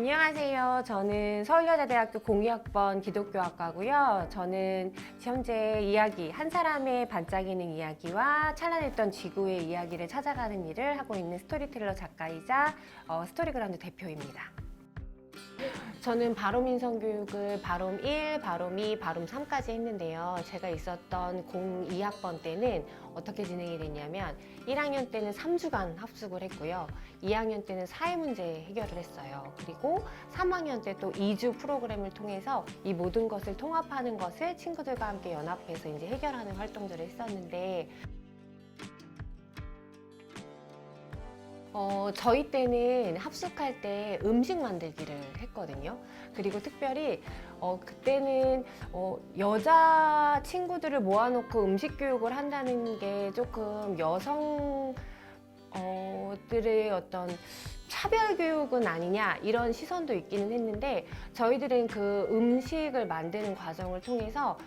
안녕하세요. 저는 서울여자대학교 02학번 기독교학과고요. 저는 현재 이야기, 한 사람의 반짝이는 이야기와 찬란했던 지구의 이야기를 찾아가는 일을 하고 있는 스토리텔러 작가이자 스토리그라운드 대표입니다. 저는 바롬 인성교육을 바롬 1, 바롬 2, 바롬 3까지 했는데요. 제가 있었던 02학번 때는 어떻게 진행이 됐냐면 1학년 때는 3주간 합숙을 했고요. 2학년 때는 사회문제 해결을 했어요. 그리고 3학년 때 또 2주 프로그램을 통해서 이 모든 것을 통합하는 것을 친구들과 함께 연합해서 이제 해결하는 활동들을 했었는데 저희 때는 합숙할 때 음식 만들기를 했거든요. 그리고 특별히 그때는 여자 친구들을 모아놓고 음식 교육을 한다는 게 조금 여성들의 어떤 차별 교육은 아니냐 이런 시선도 있기는 했는데 저희들은 그 음식을 만드는 과정을 통해서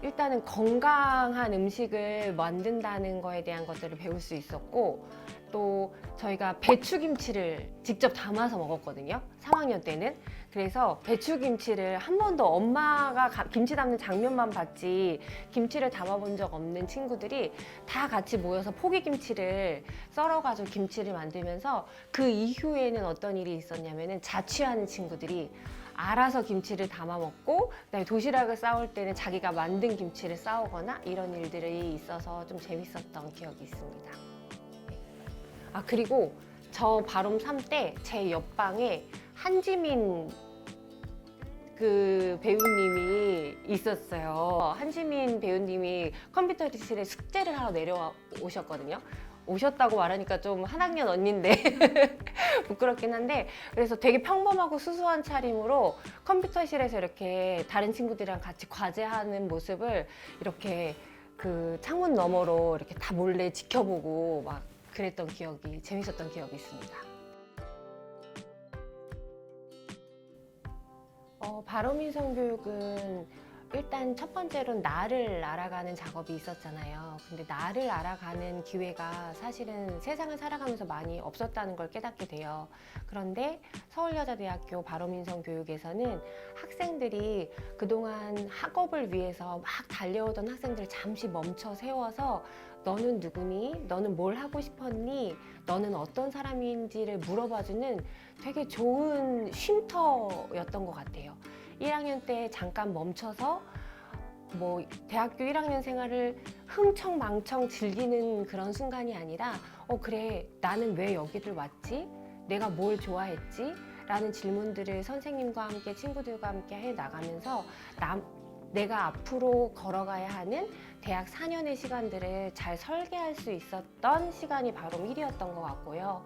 일단은 건강한 음식을 만든다는 거에 대한 것들을 배울 수 있었고 또 저희가 배추김치를 직접 담아서 먹었거든요. 3학년 때는. 그래서 배추김치를 한 번도 엄마가 김치 담는 장면만 봤지 김치를 담아본 적 없는 친구들이 다 같이 모여서 포기김치를 썰어가지고 김치를 만들면서 그 이후에는 어떤 일이 있었냐면은 자취하는 친구들이 알아서 김치를 담아 먹고 그다음에 도시락을 싸올 때는 자기가 만든 김치를 싸오거나 이런 일들이 있어서 좀 재밌었던 기억이 있습니다. 그리고 저 바롬 3 때 제 옆방에 한지민 그 배우님이 있었어요. 한지민 배우님이 컴퓨터실에 숙제를 하러 내려오셨거든요. 오셨다고 말하니까 좀 한 학년 언니인데 부끄럽긴 한데 그래서 되게 평범하고 수수한 차림으로 컴퓨터실에서 이렇게 다른 친구들이랑 같이 과제하는 모습을 이렇게 그 창문 너머로 이렇게 다 몰래 지켜보고 막 그랬던 기억이 재밌었던 기억이 있습니다. 바롬 인성교육은 일단 첫 번째로는 나를 알아가는 작업이 있었잖아요. 근데 나를 알아가는 기회가 사실은 세상을 살아가면서 많이 없었다는 걸 깨닫게 돼요. 그런데 서울여자대학교 바롬인성교육에서는 학생들이 그동안 학업을 위해서 막 달려오던 학생들을 잠시 멈춰 세워서 너는 누구니? 너는 뭘 하고 싶었니? 너는 어떤 사람인지를 물어봐주는 되게 좋은 쉼터였던 것 같아요. 1학년 때 잠깐 멈춰서 뭐 대학교 1학년 생활을 흥청망청 즐기는 그런 순간이 아니라 그래 나는 왜 여기를 왔지? 내가 뭘 좋아했지? 라는 질문들을 선생님과 함께 친구들과 함께 해 나가면서 내가 앞으로 걸어가야 하는 대학 4년의 시간들을 잘 설계할 수 있었던 시간이 바로 1이었던 것 같고요.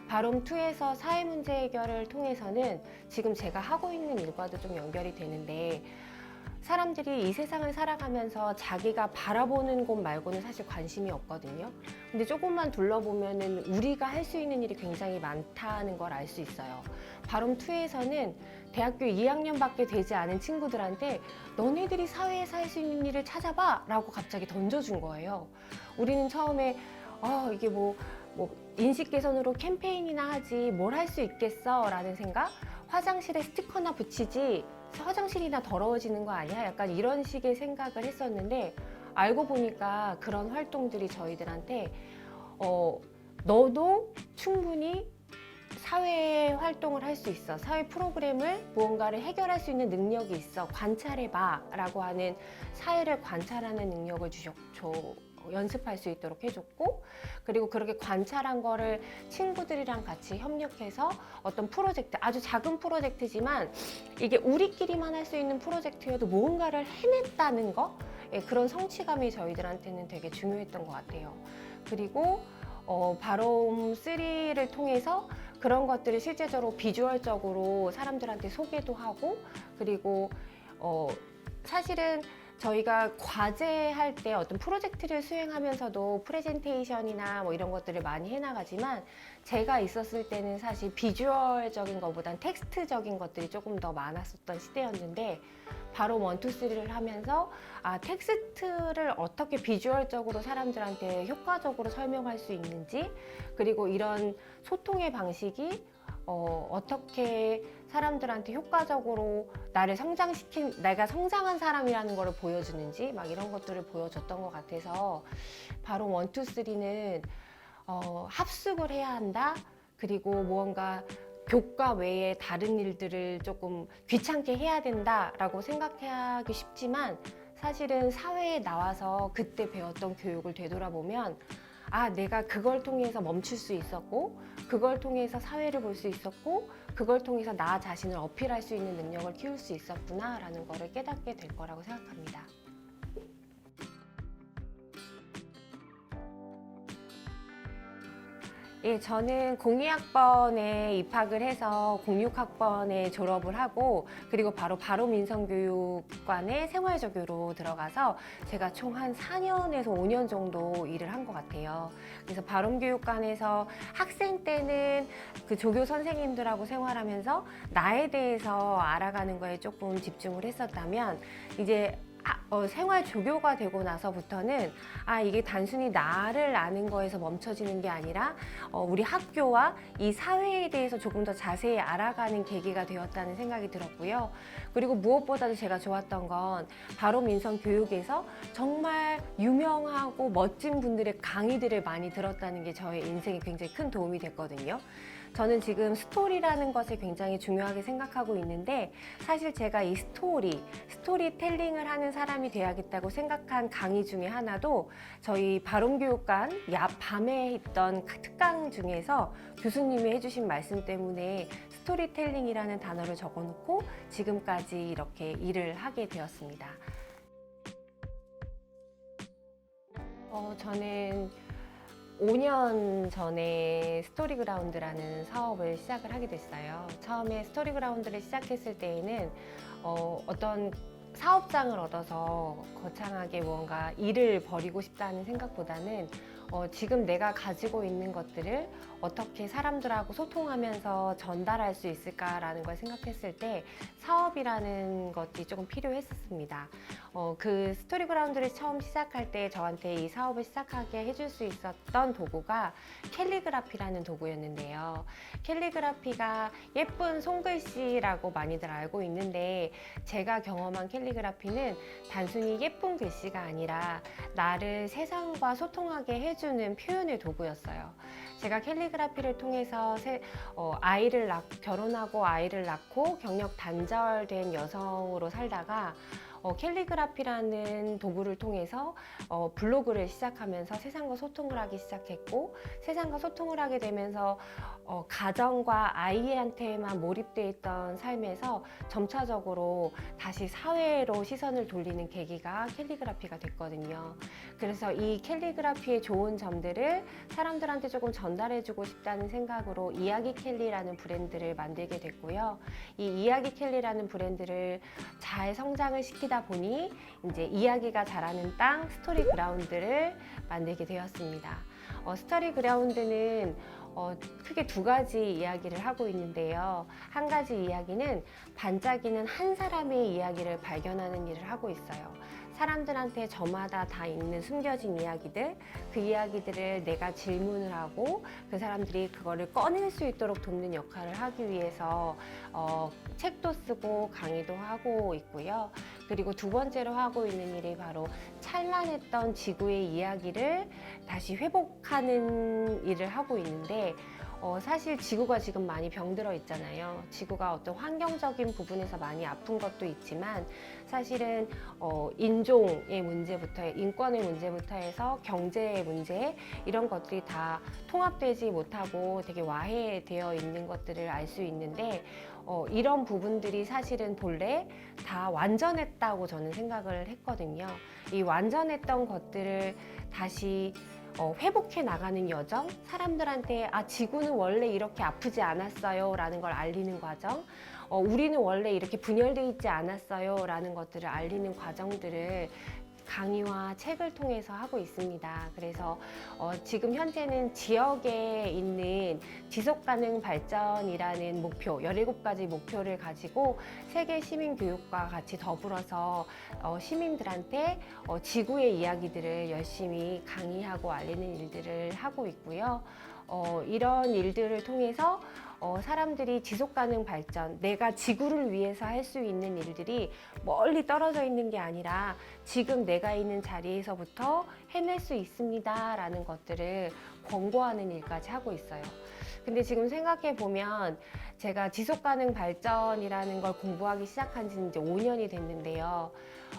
바롬2에서 사회문제 해결을 통해서는 지금 제가 하고 있는 일과도 좀 연결이 되는데 사람들이 이 세상을 살아가면서 자기가 바라보는 곳 말고는 사실 관심이 없거든요. 근데 조금만 둘러보면은 우리가 할 수 있는 일이 굉장히 많다는 걸 알 수 있어요. 바롬2에서는 대학교 2학년밖에 되지 않은 친구들한테 너네들이 사회에서 할 수 있는 일을 찾아봐 라고 갑자기 던져준 거예요. 우리는 처음에 이게 뭐 인식 개선으로 캠페인이나 하지 뭘 할 수 있겠어 라는 생각, 화장실에 스티커나 붙이지 화장실이나 더러워지는 거 아니야? 약간 이런 식의 생각을 했었는데 알고 보니까 그런 활동들이 저희들한테 너도 충분히 사회 활동을 할 수 있어. 사회 프로그램을 무언가를 해결할 수 있는 능력이 있어. 관찰해봐 라고 하는 사회를 관찰하는 능력을 연습할 수 있도록 해줬고 그리고 그렇게 관찰한 거를 친구들이랑 같이 협력해서 어떤 프로젝트, 아주 작은 프로젝트지만 이게 우리끼리만 할 수 있는 프로젝트여도 무언가를 해냈다는 거 그런 성취감이 저희들한테는 되게 중요했던 것 같아요. 그리고 바롬 3를 통해서 그런 것들을 실제적으로 비주얼적으로 사람들한테 소개도 하고 그리고 사실은 저희가 과제할 때 어떤 프로젝트를 수행하면서도 프레젠테이션이나 뭐 이런 것들을 많이 해나가지만 제가 있었을 때는 사실 비주얼적인 것보단 텍스트적인 것들이 조금 더 많았었던 시대였는데 바로 1, 2, 3를 하면서 텍스트를 어떻게 비주얼적으로 사람들한테 효과적으로 설명할 수 있는지 그리고 이런 소통의 방식이 어떻게 사람들한테 효과적으로 내가 성장한 사람이라는 걸 보여주는지 막 이런 것들을 보여줬던 것 같아서 바로 1, 2, 3는 합숙을 해야 한다. 그리고 무언가 교과 외에 다른 일들을 조금 귀찮게 해야 된다라고 생각하기 쉽지만 사실은 사회에 나와서 그때 배웠던 교육을 되돌아보면 내가 그걸 통해서 멈출 수 있었고 그걸 통해서 사회를 볼 수 있었고 그걸 통해서 나 자신을 어필할 수 있는 능력을 키울 수 있었구나라는 거를 깨닫게 될 거라고 생각합니다. 예, 저는 02학번에 입학을 해서 06학번에 졸업을 하고 그리고 바로 민성교육관에 생활조교로 들어가서 제가 총 한 4년에서 5년 정도 일을 한 것 같아요. 그래서 바롬교육관에서 학생 때는 그 조교 선생님들하고 생활하면서 나에 대해서 알아가는 거에 조금 집중을 했었다면 이제 생활 조교가 되고 나서부터는 이게 단순히 나를 아는 거에서 멈춰지는 게 아니라 우리 학교와 이 사회에 대해서 조금 더 자세히 알아가는 계기가 되었다는 생각이 들었고요. 그리고 무엇보다도 제가 좋았던 건 바로 민성 교육에서 정말 유명하고 멋진 분들의 강의들을 많이 들었다는 게 저의 인생에 굉장히 큰 도움이 됐거든요. 저는 지금 스토리라는 것을 굉장히 중요하게 생각하고 있는데 사실 제가 이 스토리텔링을 하는 사람이 돼야겠다고 생각한 강의 중에 하나도 저희 바롬교육관 밤에 있던 특강 중에서 교수님이 해주신 말씀 때문에 스토리텔링이라는 단어를 적어놓고 지금까지 이렇게 일을 하게 되었습니다. 저는 5년 전에 스토리그라운드라는 사업을 시작을 하게 됐어요. 처음에 스토리그라운드를 시작했을 때에는 어떤 사업장을 얻어서 거창하게 뭔가 일을 벌이고 싶다는 생각보다는 지금 내가 가지고 있는 것들을 어떻게 사람들하고 소통하면서 전달할 수 있을까라는 걸 생각했을 때 사업이라는 것이 조금 필요했었습니다. 그 스토리그라운드를 처음 시작할 때 저한테 이 사업을 시작하게 해줄 수 있었던 도구가 캘리그라피라는 도구였는데요. 캘리그라피가 예쁜 손글씨라고 많이들 알고 있는데 제가 경험한 캘리그라피는 단순히 예쁜 글씨가 아니라 나를 세상과 소통하게 해주는 표현의 도구였어요. 제가 캘리그라피를 통해서 결혼하고 아이를 낳고 경력 단절된 여성으로 살다가 캘리그라피라는 도구를 통해서 블로그를 시작하면서 세상과 소통을 하기 시작했고 세상과 소통을 하게 되면서 가정과 아이한테만 몰입돼 있던 삶에서 점차적으로 다시 사회로 시선을 돌리는 계기가 캘리그라피가 됐거든요. 그래서 이 캘리그라피의 좋은 점들을 사람들한테 조금 전달해주고 싶다는 생각으로 이야기 캘리라는 브랜드를 만들게 됐고요. 이 이야기 캘리라는 브랜드를 잘 성장을 시키다 보니 이제 이야기가 잘하는 땅 스토리 그라운드를 만들게 되었습니다. 스토리 그라운드는 크게 2가지 이야기를 하고 있는데요. 한 가지 이야기는 반짝이는 한 사람의 이야기를 발견하는 일을 하고 있어요. 사람들한테 저마다 다 있는 숨겨진 이야기들, 그 이야기들을 내가 질문을 하고 그 사람들이 그거를 꺼낼 수 있도록 돕는 역할을 하기 위해서 책도 쓰고 강의도 하고 있고요. 그리고 2번째로 하고 있는 일이 바로 찬란했던 지구의 이야기를 다시 회복하는 일을 하고 있는데 사실 지구가 지금 많이 병들어 있잖아요. 지구가 어떤 환경적인 부분에서 많이 아픈 것도 있지만 사실은 인종의 문제부터 인권의 문제부터 해서 경제의 문제 이런 것들이 다 통합되지 못하고 되게 와해되어 있는 것들을 알 수 있는데 이런 부분들이 사실은 본래 다 완전했다고 저는 생각을 했거든요. 이 완전했던 것들을 다시 회복해 나가는 여정, 사람들한테 지구는 원래 이렇게 아프지 않았어요 라는 걸 알리는 과정, 우리는 원래 이렇게 분열되어 있지 않았어요 라는 것들을 알리는 과정들을 강의와 책을 통해서 하고 있습니다. 그래서 지금 현재는 지역에 있는 지속가능 발전이라는 목표, 17가지 목표를 가지고 세계 시민교육과 같이 더불어서 시민들한테 지구의 이야기들을 열심히 강의하고 알리는 일들을 하고 있고요. 이런 일들을 통해서 사람들이 지속가능 발전, 내가 지구를 위해서 할 수 있는 일들이 멀리 떨어져 있는 게 아니라 지금 내가 있는 자리에서부터 해낼 수 있습니다 라는 것들을 권고하는 일까지 하고 있어요. 근데 지금 생각해 보면 제가 지속가능 발전이라는 걸 공부하기 시작한 지는 이제 5년이 됐는데요.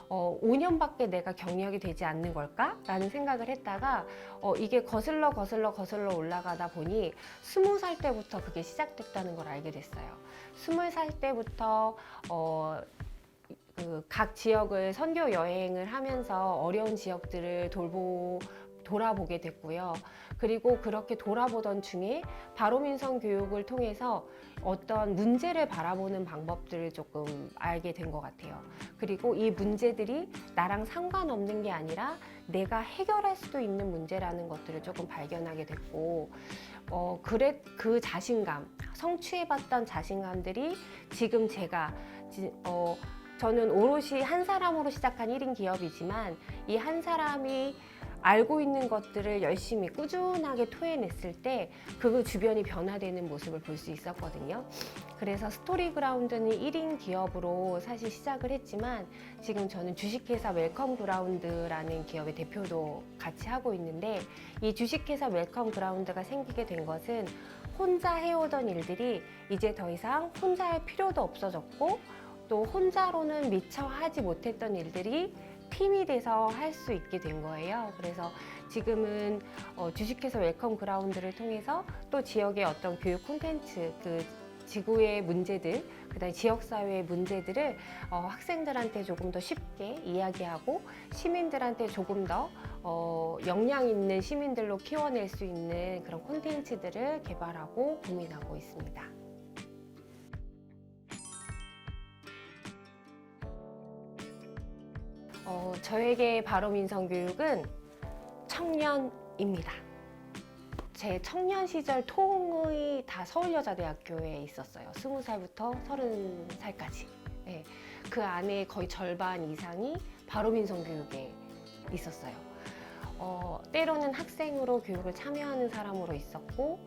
5년밖에 내가 경력이 되지 않는 걸까? 라는 생각을 했다가 이게 거슬러 올라가다 보니 20살 때부터 그게 시작됐다는 걸 알게 됐어요. 20살 때부터 각 지역을 선교 여행을 하면서 어려운 지역들을 돌아보게 됐고요. 그리고 그렇게 돌아보던 중에 바로민선 교육을 통해서 어떤 문제를 바라보는 방법들을 조금 알게 된 것 같아요. 그리고 이 문제들이 나랑 상관없는 게 아니라 내가 해결할 수도 있는 문제라는 것들을 조금 발견하게 됐고, 그 자신감, 성취해봤던 자신감들이 지금 저는 오롯이 한 사람으로 시작한 1인 기업이지만 이 한 사람이 알고 있는 것들을 열심히 꾸준하게 토해냈을 때 그 주변이 변화되는 모습을 볼 수 있었거든요. 그래서 스토리그라운드는 1인 기업으로 사실 시작을 했지만 지금 저는 주식회사 웰컴그라운드라는 기업의 대표도 같이 하고 있는데, 이 주식회사 웰컴그라운드가 생기게 된 것은 혼자 해오던 일들이 이제 더 이상 혼자 할 필요도 없어졌고, 또 혼자로는 미처 하지 못했던 일들이 팀이 돼서 할 수 있게 된 거예요. 그래서 지금은 주식회사 웰컴 그라운드를 통해서 또 지역의 어떤 교육 콘텐츠, 그 지구의 문제들, 그다음에 지역사회의 문제들을 학생들한테 조금 더 쉽게 이야기하고 시민들한테 조금 더 역량 있는 시민들로 키워낼 수 있는 그런 콘텐츠들을 개발하고 고민하고 있습니다. 저에게 바로민선교육은 청년입니다. 제 청년 시절 통이 다 서울여자대학교에 있었어요. 20살부터 30살까지. 네. 그 안에 거의 절반 이상이 바로민선교육에 있었어요. 때로는 학생으로 교육을 참여하는 사람으로 있었고,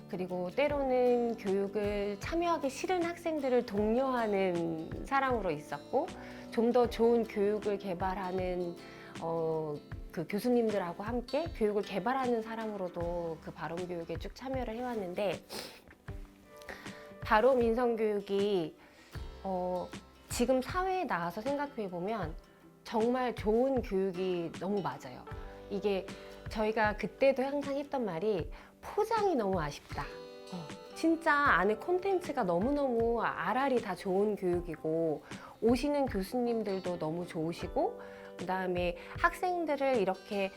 그리고 때로는 교육을 참여하기 싫은 학생들을 독려하는 사람으로 있었고, 좀 더 좋은 교육을 개발하는 그 교수님들하고 함께 교육을 개발하는 사람으로도 그 바론교육에 쭉 참여를 해왔는데, 바로민선교육이 지금 사회에 나와서 생각해보면 정말 좋은 교육이 너무 맞아요. 이게 저희가 그때도 항상 했던 말이 포장이 너무 아쉽다. 진짜 안에 콘텐츠가 너무너무 알알이 다 좋은 교육이고, 오시는 교수님들도 너무 좋으시고, 그 다음에 대학생들을 이렇게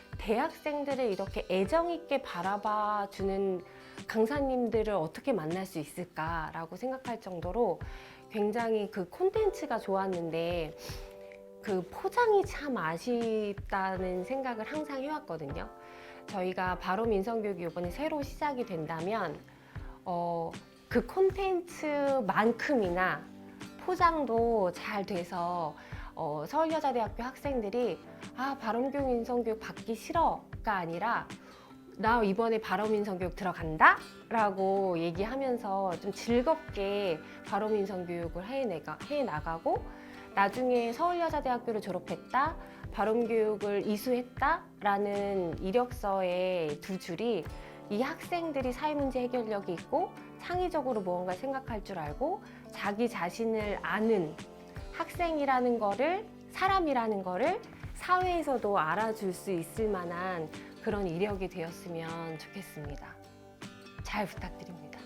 애정 있게 바라봐 주는 강사님들을 어떻게 만날 수 있을까라고 생각할 정도로 굉장히 그 콘텐츠가 좋았는데, 그 포장이 참 아쉽다는 생각을 항상 해왔거든요. 저희가 바로민선교육이 이번에 새로 시작이 된다면 그 콘텐츠만큼이나 포장도 잘 돼서 서울여자대학교 학생들이 바로민교육 인성교육 받기 싫어가 아니라 나 이번에 바로민선교육 들어간다 라고 얘기하면서 좀 즐겁게 바로민선교육을 해나가고, 나중에 서울여자대학교를 졸업했다, 바론교육을 이수했다 라는 이력서의 두 줄이 이 학생들이 사회문제 해결력이 있고 창의적으로 무언가 생각할 줄 알고 자기 자신을 아는 학생이라는 거를, 사람이라는 거를 사회에서도 알아줄 수 있을 만한 그런 이력이 되었으면 좋겠습니다. 잘 부탁드립니다.